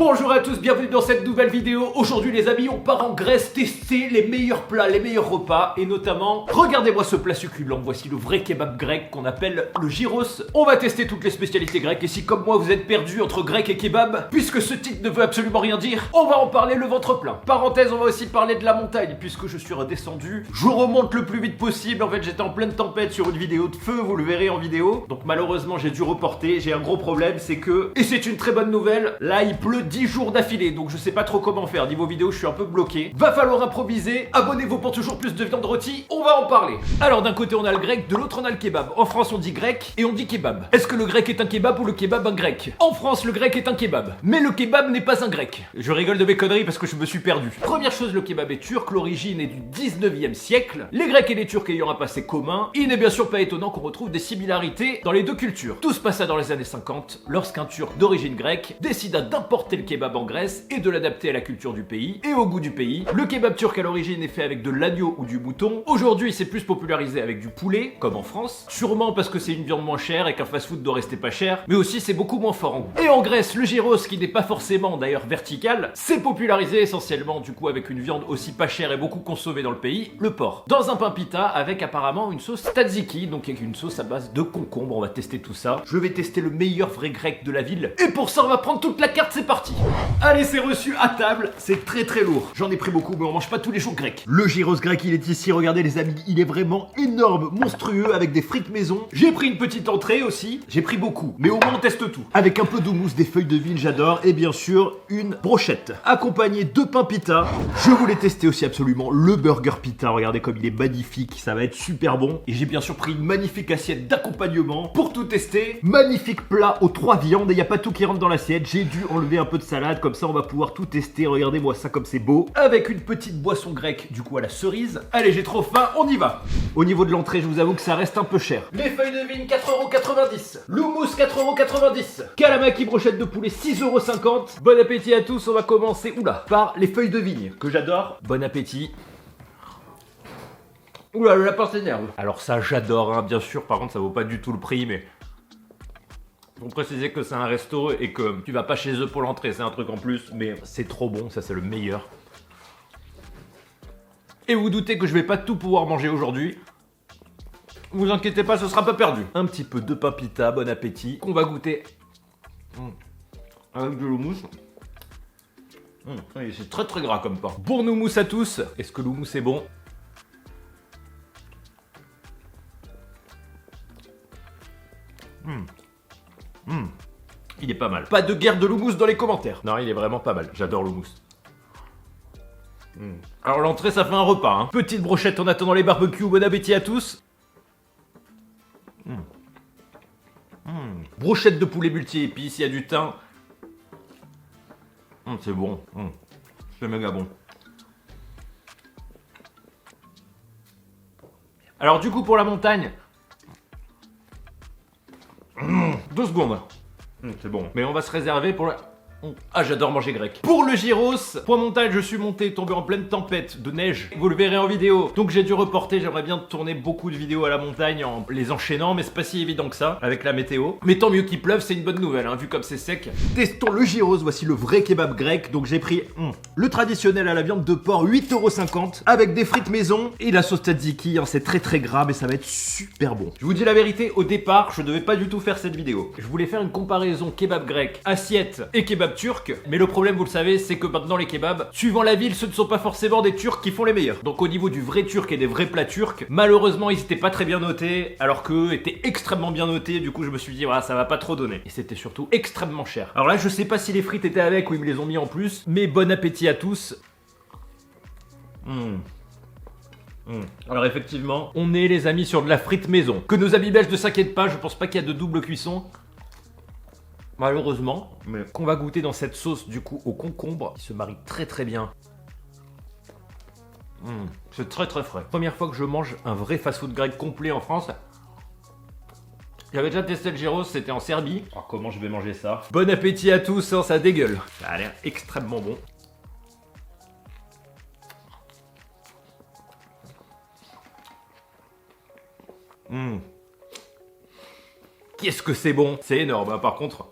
Bonjour à tous, bienvenue dans cette nouvelle vidéo. Aujourd'hui les amis, on part en Grèce tester les meilleurs plats, les meilleurs repas. Et notamment, regardez-moi ce plat succulent. Voici le vrai kebab grec qu'on appelle le gyros. On va tester toutes les spécialités grecques. Et si comme moi vous êtes perdu entre grec et kebab, puisque ce titre ne veut absolument rien dire, on va en parler le ventre plein. Parenthèse, on va aussi parler de la montagne, puisque je suis redescendu. Je remonte le plus vite possible. En fait j'étais en pleine tempête sur une vidéo de feu, vous le verrez en vidéo. Donc malheureusement j'ai dû reporter. J'ai un gros problème, c'est que, et c'est une très bonne nouvelle, là il pleut 10 jours d'affilée, donc je sais pas trop comment faire. Niveau vidéo, je suis un peu bloqué. Va falloir improviser. Abonnez-vous pour toujours plus de viande rôtie. On va en parler. Alors, d'un côté, on a le grec, de l'autre, on a le kebab. En France, on dit grec et on dit kebab. Est-ce que le grec est un kebab ou le kebab un grec? En France, le grec est un kebab. Mais le kebab n'est pas un grec. Je rigole de mes conneries parce que je me suis perdu. Première chose, le kebab est turc. L'origine est du 19e siècle. Les grecs et les turcs ayant un passé commun, il n'est bien sûr pas étonnant qu'on retrouve des similarités dans les deux cultures. Tout se passa dans les années 50 lorsqu'un turc d'origine grecque décida d'importer le kebab en Grèce et de l'adapter à la culture du pays et au goût du pays. Le kebab turc à l'origine est fait avec de l'agneau ou du mouton. Aujourd'hui, c'est plus popularisé avec du poulet, comme en France. Sûrement parce que c'est une viande moins chère et qu'un fast-food doit rester pas cher, mais aussi c'est beaucoup moins fort en goût. Et en Grèce, le gyros, qui n'est pas forcément d'ailleurs vertical, c'est popularisé essentiellement du coup avec une viande aussi pas chère et beaucoup consommée dans le pays, le porc. Dans un pain pita avec apparemment une sauce tzatziki, donc avec une sauce à base de concombre. On va tester tout ça. Je vais tester le meilleur vrai grec de la ville. Et pour ça, on va prendre toute la carte, c'est parti. Allez, c'est reçu à table, c'est très très lourd. J'en ai pris beaucoup, mais on mange pas tous les jours grec. Le gyros grec, il est ici, regardez les amis, il est vraiment énorme, monstrueux, avec des frites maison. J'ai pris une petite entrée aussi, j'ai pris beaucoup, mais au moins on teste tout. Avec un peu d'houmous, des feuilles de vigne, j'adore, et bien sûr, une brochette. Accompagnée de pain pita. Je voulais tester aussi absolument le burger pita, regardez comme il est magnifique, ça va être super bon. Et j'ai bien sûr pris une magnifique assiette d'accompagnement pour tout tester. Magnifique plat aux 3 viandes, et il n'y a pas tout qui rentre dans l'assiette, j'ai dû enlever un peu de salade, comme ça on va pouvoir tout tester, regardez-moi ça comme c'est beau. Avec une petite boisson grecque, du coup à la cerise. Allez, j'ai trop faim, on y va. Au niveau de l'entrée, je vous avoue que ça reste un peu cher. Les feuilles de vigne, 4,90€. L'houmous, 4,90€. Kalamaki brochette de poulet, 6,50€. Bon appétit à tous, on va commencer, oula, par les feuilles de vigne, que j'adore. Bon appétit. Oula, le lapin s'énerve. Alors ça, j'adore, hein, bien sûr, par contre ça vaut pas du tout le prix, mais... Faut préciser que c'est un resto et que tu vas pas chez eux pour l'entrée, c'est un truc en plus, mais c'est trop bon, ça c'est le meilleur. Et vous doutez que je vais pas tout pouvoir manger aujourd'hui. Vous inquiétez pas, ce sera pas perdu. Un petit peu de pain pita, bon appétit, qu'on va goûter. Avec de l'houmous. C'est très très gras comme pain. Bon houmous à tous. Est-ce que l'houmous est bon? Il est pas mal. Pas de guerre de l'houmous dans les commentaires. Non, il est vraiment pas mal. J'adore l'houmous. Alors l'entrée, ça fait un repas. Hein. Petite brochette en attendant les barbecues. Bon appétit à tous. Brochette de poulet multi-épices. Il y a du thym. C'est bon. C'est méga bon. Alors du coup, pour la montagne... 2 secondes. C'est bon. Mais on va se réserver pour la... Ah, j'adore manger grec. Pour le gyros, point montagne, je suis monté, tombé en pleine tempête de neige. Vous le verrez en vidéo. Donc j'ai dû reporter, j'aimerais bien tourner beaucoup de vidéos à la montagne en les enchaînant, mais c'est pas si évident que ça, avec la météo. Mais tant mieux qu'il pleuve, c'est une bonne nouvelle, hein, vu comme c'est sec. Testons le gyros, voici le vrai kebab grec. Donc j'ai pris le traditionnel à la viande de porc, 8,50€, avec des frites maison et la sauce tzatziki, hein, c'est très très gras, mais ça va être super bon. Je vous dis la vérité, au départ, je devais pas du tout faire cette vidéo. Je voulais faire une comparaison kebab grec, assiette et kebab turc, mais le problème, vous le savez, c'est que maintenant les kebabs, suivant la ville, ce ne sont pas forcément des turcs qui font les meilleurs. Donc au niveau du vrai turc et des vrais plats turcs, malheureusement ils étaient pas très bien notés, alors qu'eux étaient extrêmement bien notés. Du coup je me suis dit voilà, ça va pas trop donner. Et c'était surtout extrêmement cher. Alors là je sais pas si les frites étaient avec ou ils me les ont mis en plus, mais bon appétit à tous. Alors effectivement, on est les amis sur de la frite maison. Que nos amis belges ne s'inquiètent pas, je pense pas qu'il y a de double cuisson. Malheureusement, mais qu'on va goûter dans cette sauce du coup au concombre, qui se marie très très bien. C'est très très frais. Première fois que je mange un vrai fast-food grec complet en France. J'avais déjà testé le gyros, c'était en Serbie. Alors comment je vais manger ça? Bon appétit à tous, hein, ça dégueule. Ça a l'air extrêmement bon. Qu'est-ce que c'est bon? C'est énorme, hein, par contre.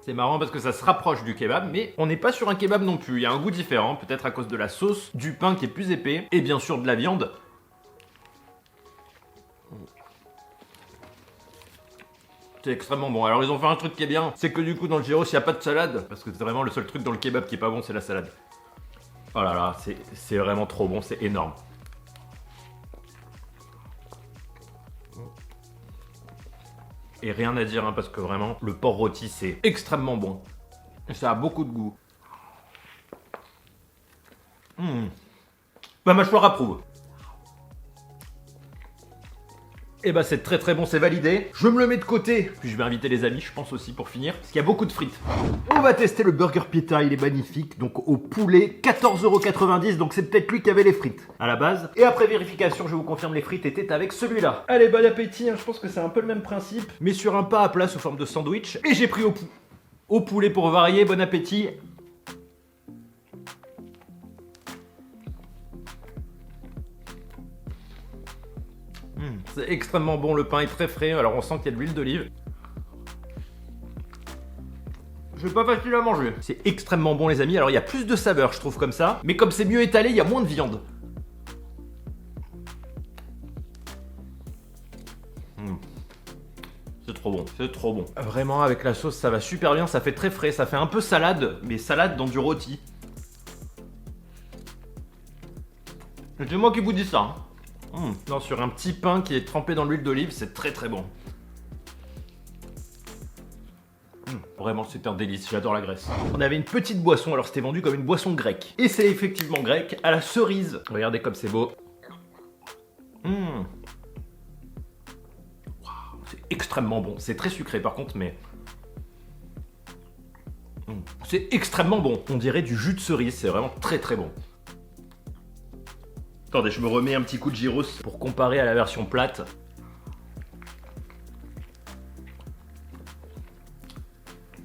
C'est marrant parce que ça se rapproche du kebab, mais on n'est pas sur un kebab non plus. Il y a un goût différent, peut-être à cause de la sauce, du pain qui est plus épais, et bien sûr de la viande. C'est extrêmement bon. Alors ils ont fait un truc qui est bien, c'est que du coup dans le gyros il n'y a pas de salade, parce que c'est vraiment le seul truc dans le kebab qui est pas bon, c'est la salade. Oh là là, c'est vraiment trop bon, c'est énorme. Et rien à dire, hein, parce que vraiment, le porc rôti c'est extrêmement bon. Et ça a beaucoup de goût. Ma mâchoire approuve. Et bah c'est très très bon, c'est validé. Je me le mets de côté. Puis je vais inviter les amis, je pense aussi pour finir, parce qu'il y a beaucoup de frites. On va tester le burger pita, il est magnifique. Donc au poulet, 14,90 €. Donc c'est peut-être lui qui avait les frites à la base. Et après vérification, je vous confirme, les frites étaient avec celui-là. Allez, bon appétit, hein. Je pense que c'est un peu le même principe, mais sur un pain à plat sous forme de sandwich. Et j'ai pris au poulet pour varier, bon appétit. C'est extrêmement bon, le pain est très frais, alors on sent qu'il y a de l'huile d'olive. C'est pas facile à manger. C'est extrêmement bon les amis, alors il y a plus de saveur je trouve comme ça, mais comme c'est mieux étalé, il y a moins de viande. C'est trop bon, c'est trop bon. Vraiment avec la sauce ça va super bien, ça fait très frais, ça fait un peu salade, mais salade dans du rôti. C'est moi qui vous dis ça, hein. Non, sur un petit pain qui est trempé dans l'huile d'olive, c'est très très bon. Vraiment, c'est un délice, j'adore la Grèce. On avait une petite boisson, alors c'était vendu comme une boisson grecque. Et c'est effectivement grec, à la cerise. Regardez comme c'est beau. C'est extrêmement bon, c'est très sucré par contre, mais... C'est extrêmement bon. On dirait du jus de cerise, c'est vraiment très très bon. Attendez, je me remets un petit coup de gyros pour comparer à la version plate.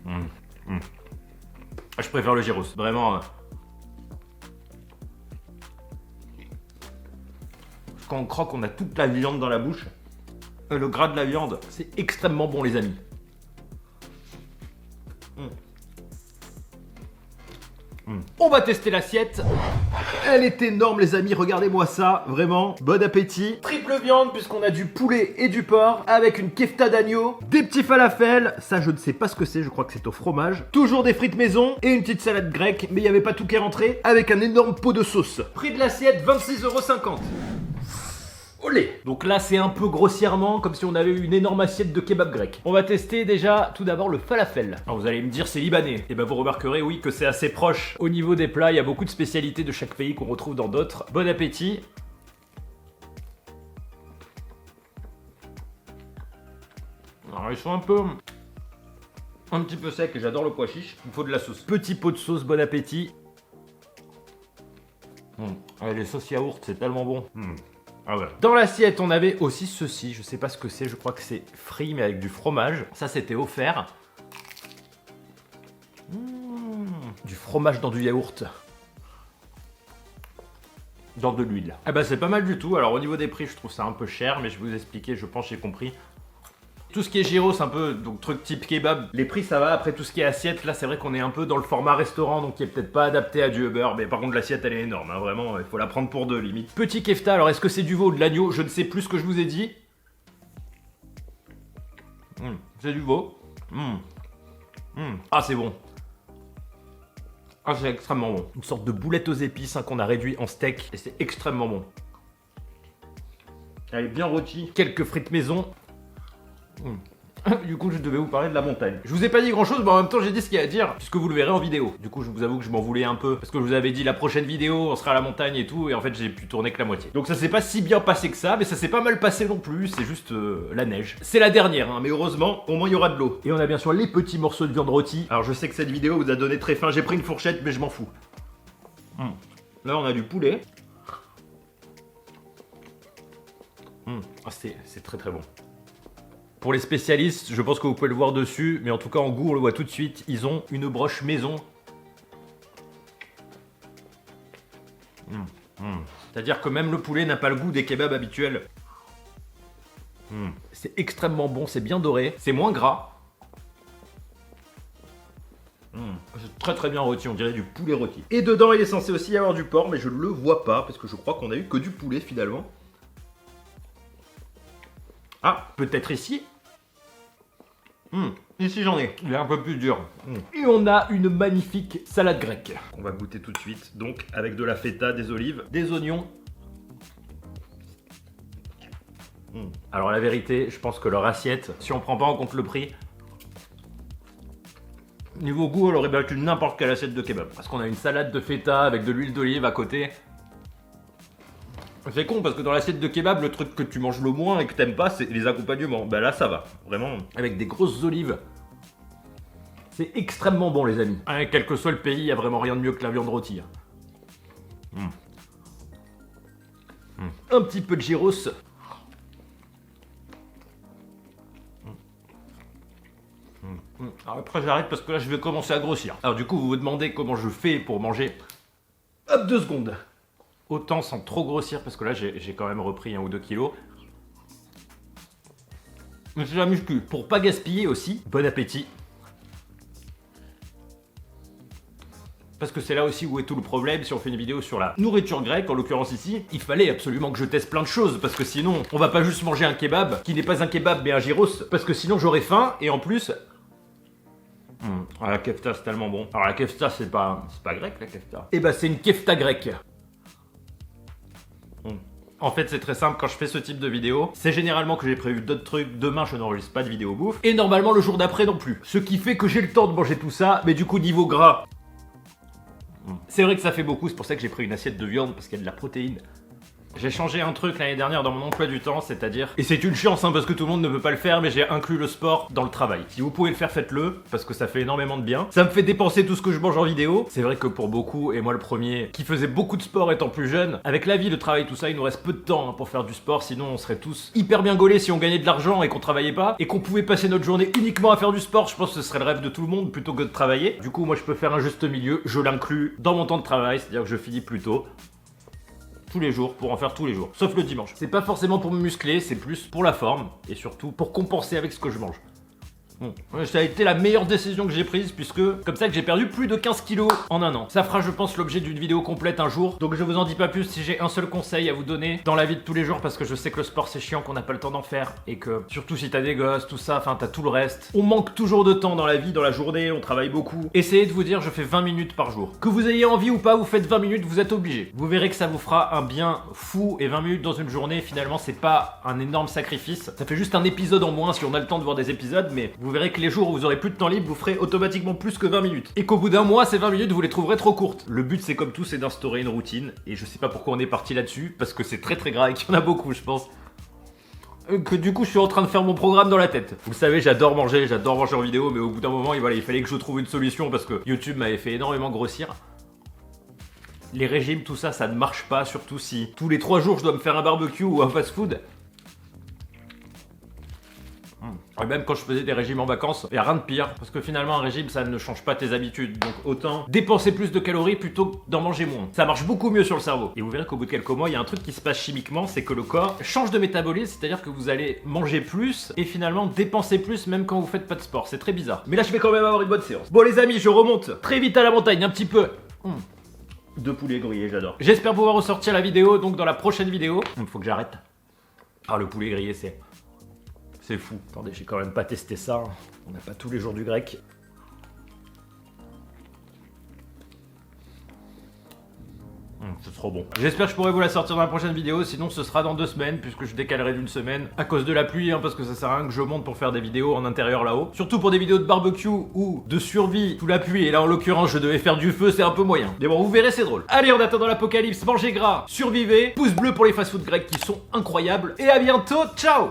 Ah, je préfère le gyros, vraiment. Quand on croque, on a toute la viande dans la bouche. Le gras de la viande, c'est extrêmement bon les amis. On va tester l'assiette. Elle est énorme les amis, regardez-moi ça, vraiment, bon appétit. Triple viande puisqu'on a du poulet et du porc, avec une kefta d'agneau, des petits falafels, ça je ne sais pas ce que c'est, je crois que c'est au fromage. Toujours des frites maison et une petite salade grecque, mais il n'y avait pas tout qui est rentré, avec un énorme pot de sauce. Prix de l'assiette, 26,50 €. Olé. Donc là c'est un peu grossièrement comme si on avait eu une énorme assiette de kebab grec. On va tester déjà tout d'abord le falafel. Alors vous allez me dire c'est libanais. Et ben vous remarquerez oui que c'est assez proche. Au niveau des plats, il y a beaucoup de spécialités de chaque pays qu'on retrouve dans d'autres. Bon appétit. Alors ils sont un petit peu secs et j'adore le pois chiche. Il faut de la sauce. Petit pot de sauce, bon appétit. Les sauces yaourt c'est tellement bon. Ah ouais. Dans l'assiette, on avait aussi ceci. Je sais pas ce que c'est. Je crois que c'est frit, mais avec du fromage. Ça, c'était offert. Du fromage dans du yaourt. Dans de l'huile. Eh ben, c'est pas mal du tout. Alors, au niveau des prix, je trouve ça un peu cher, mais je vais vous expliquer. Je pense que j'ai compris. Tout ce qui est gyros, un peu, donc truc type kebab, les prix ça va. Après tout ce qui est assiette, là c'est vrai qu'on est un peu dans le format restaurant, donc qui est peut-être pas adapté à du Uber. Mais par contre l'assiette elle est énorme, hein, vraiment, il faut la prendre pour deux limite. Petit kefta, alors est-ce que c'est du veau ou de l'agneau? Je ne sais plus ce que je vous ai dit. C'est du veau. Ah c'est bon. Ah c'est extrêmement bon. Une sorte de boulette aux épices hein, qu'on a réduit en steak, et c'est extrêmement bon. Elle est bien rôtie. Quelques frites maison. Du coup je devais vous parler de la montagne. Je vous ai pas dit grand chose mais en même temps j'ai dit ce qu'il y a à dire puisque vous le verrez en vidéo. Du coup je vous avoue que je m'en voulais un peu parce que je vous avais dit la prochaine vidéo on sera à la montagne et tout et en fait j'ai pu tourner que la moitié. Donc ça s'est pas si bien passé que ça mais ça s'est pas mal passé non plus, c'est juste la neige. C'est la dernière hein, mais heureusement au moins il y aura de l'eau. Et on a bien sûr les petits morceaux de viande rôtie. Alors je sais que cette vidéo vous a donné très faim, j'ai pris une fourchette mais je m'en fous. Là on a du poulet. Ah, c'est très très bon. Pour les spécialistes, je pense que vous pouvez le voir dessus, mais en tout cas en goût on le voit tout de suite, ils ont une broche maison. C'est-à-dire que même le poulet n'a pas le goût des kebabs habituels. C'est extrêmement bon, c'est bien doré, c'est moins gras. Très très bien rôti, on dirait du poulet rôti. Et dedans, il est censé aussi y avoir du porc, mais je ne le vois pas, parce que je crois qu'on a eu que du poulet finalement. Ah, peut-être ici. Ici j'en ai, il est un peu plus dur. Et on a une magnifique salade grecque. On va goûter tout de suite, donc avec de la feta, des olives, des oignons. Alors la vérité, je pense que leur assiette, si on prend pas en compte le prix, niveau goût, elle aurait battu n'importe quelle assiette de kebab. Parce qu'on a une salade de feta avec de l'huile d'olive à côté. C'est con parce que dans l'assiette de kebab, le truc que tu manges le moins et que t'aimes pas, c'est les accompagnements. Bah là, ça va, vraiment. Avec des grosses olives. C'est extrêmement bon, les amis. Quel que soit le pays, il n'y a vraiment rien de mieux que la viande rôtie. Un petit peu de gyros. Alors après j'arrête parce que là je vais commencer à grossir. Alors du coup vous vous demandez comment je fais pour manger. Hop, 2 secondes. Autant sans trop grossir parce que là j'ai quand même repris 1 ou 2 kilos. Mais c'est la muscu. Pour pas gaspiller aussi, bon appétit. Parce que c'est là aussi où est tout le problème si on fait une vidéo sur la nourriture grecque, en l'occurrence ici, il fallait absolument que je teste plein de choses, parce que sinon, on va pas juste manger un kebab, qui n'est pas un kebab mais un gyros, parce que sinon j'aurais faim, et en plus... la kefta c'est tellement bon. Alors la kefta c'est pas grec la kefta. Eh bah c'est une kefta grecque. En fait c'est très simple, quand je fais ce type de vidéo, c'est généralement que j'ai prévu d'autres trucs, demain je n'enregistre pas de vidéo bouffe, et normalement le jour d'après non plus. Ce qui fait que j'ai le temps de manger tout ça, mais du coup niveau gras... C'est vrai que ça fait beaucoup, c'est pour ça que j'ai pris une assiette de viande, parce qu'il y a de la protéine. J'ai changé un truc l'année dernière dans mon emploi du temps, c'est-à-dire... Et c'est une chance, hein, parce que tout le monde ne peut pas le faire, mais j'ai inclus le sport dans le travail. Si vous pouvez le faire, faites-le, parce que ça fait énormément de bien. Ça me fait dépenser tout ce que je mange en vidéo. C'est vrai que pour beaucoup, et moi le premier, qui faisait beaucoup de sport étant plus jeune, avec la vie, le travail, tout ça, il nous reste peu de temps pour faire du sport, sinon on serait tous hyper bien gaulés si on gagnait de l'argent et qu'on travaillait pas, et qu'on pouvait passer notre journée uniquement à faire du sport. Je pense que ce serait le rêve de tout le monde, plutôt que de travailler. Du coup, moi je peux faire un juste milieu, je l'inclus dans mon temps de travail, c'est-à-dire que je finis plus tôt. Tous les jours, pour en faire tous les jours, sauf le dimanche. C'est pas forcément pour me muscler, c'est plus pour la forme, et surtout pour compenser avec ce que je mange. Ça a été la meilleure décision que j'ai prise, puisque comme ça que j'ai perdu plus de 15 kilos en 1 an. Ça fera je pense l'objet d'une vidéo complète un jour, donc je vous en dis pas plus. Si j'ai un seul conseil à vous donner dans la vie de tous les jours, parce que je sais que le sport c'est chiant, qu'on n'a pas le temps d'en faire, et que surtout si t'as des gosses, tout ça, enfin t'as tout le reste. On manque toujours de temps dans la vie, dans la journée, on travaille beaucoup. Essayez de vous dire je fais 20 minutes par jour. Que vous ayez envie ou pas, vous faites 20 minutes, vous êtes obligé. Vous verrez que ça vous fera un bien fou, et 20 minutes dans une journée, finalement c'est pas un énorme sacrifice. Ça fait juste un épisode en moins si on a le temps de voir des épisodes, mais vous verrez que les jours où vous aurez plus de temps libre, vous ferez automatiquement plus que 20 minutes. Et qu'au bout d'un mois, ces 20 minutes, vous les trouverez trop courtes. Le but, c'est comme tout, c'est d'instaurer une routine. Et je sais pas pourquoi on est parti là-dessus, parce que c'est très très grave et qu'il y en a beaucoup, je pense. Que du coup, je suis en train de faire mon programme dans la tête. Vous le savez, j'adore manger en vidéo, mais au bout d'un moment, il fallait que je trouve une solution, parce que YouTube m'avait fait énormément grossir. Les régimes, tout ça, ça ne marche pas, surtout si tous les 3 jours, je dois me faire un barbecue ou un fast-food. Et même quand je faisais des régimes en vacances, il n'y a rien de pire, parce que finalement un régime ça ne change pas tes habitudes, donc autant dépenser plus de calories plutôt que d'en manger moins. Ça marche beaucoup mieux sur le cerveau. Et vous verrez qu'au bout de quelques mois, il y a un truc qui se passe chimiquement, c'est que le corps change de métabolisme, c'est-à-dire que vous allez manger plus et finalement dépenser plus même quand vous faites pas de sport. C'est très bizarre. Mais là je vais quand même avoir une bonne séance. Bon les amis, je remonte très vite à la montagne, un petit peu. De poulet grillé, j'adore. J'espère pouvoir ressortir la vidéo donc dans la prochaine vidéo. Il faut que j'arrête. Ah le poulet grillé c'est fou. Attendez, j'ai quand même pas testé ça. On n'a pas tous les jours du grec. C'est trop bon. J'espère que je pourrai vous la sortir dans la prochaine vidéo, sinon ce sera dans 2 semaines, puisque je décalerai d'une semaine à cause de la pluie, parce que ça sert à rien que je monte pour faire des vidéos en intérieur là-haut. Surtout pour des vidéos de barbecue ou de survie sous la pluie, et là en l'occurrence je devais faire du feu, c'est un peu moyen. Mais bon, vous verrez, c'est drôle. Allez, en attendant l'apocalypse, mangez gras, survivez, pouce bleu pour les fast-food grecs qui sont incroyables, et à bientôt, ciao!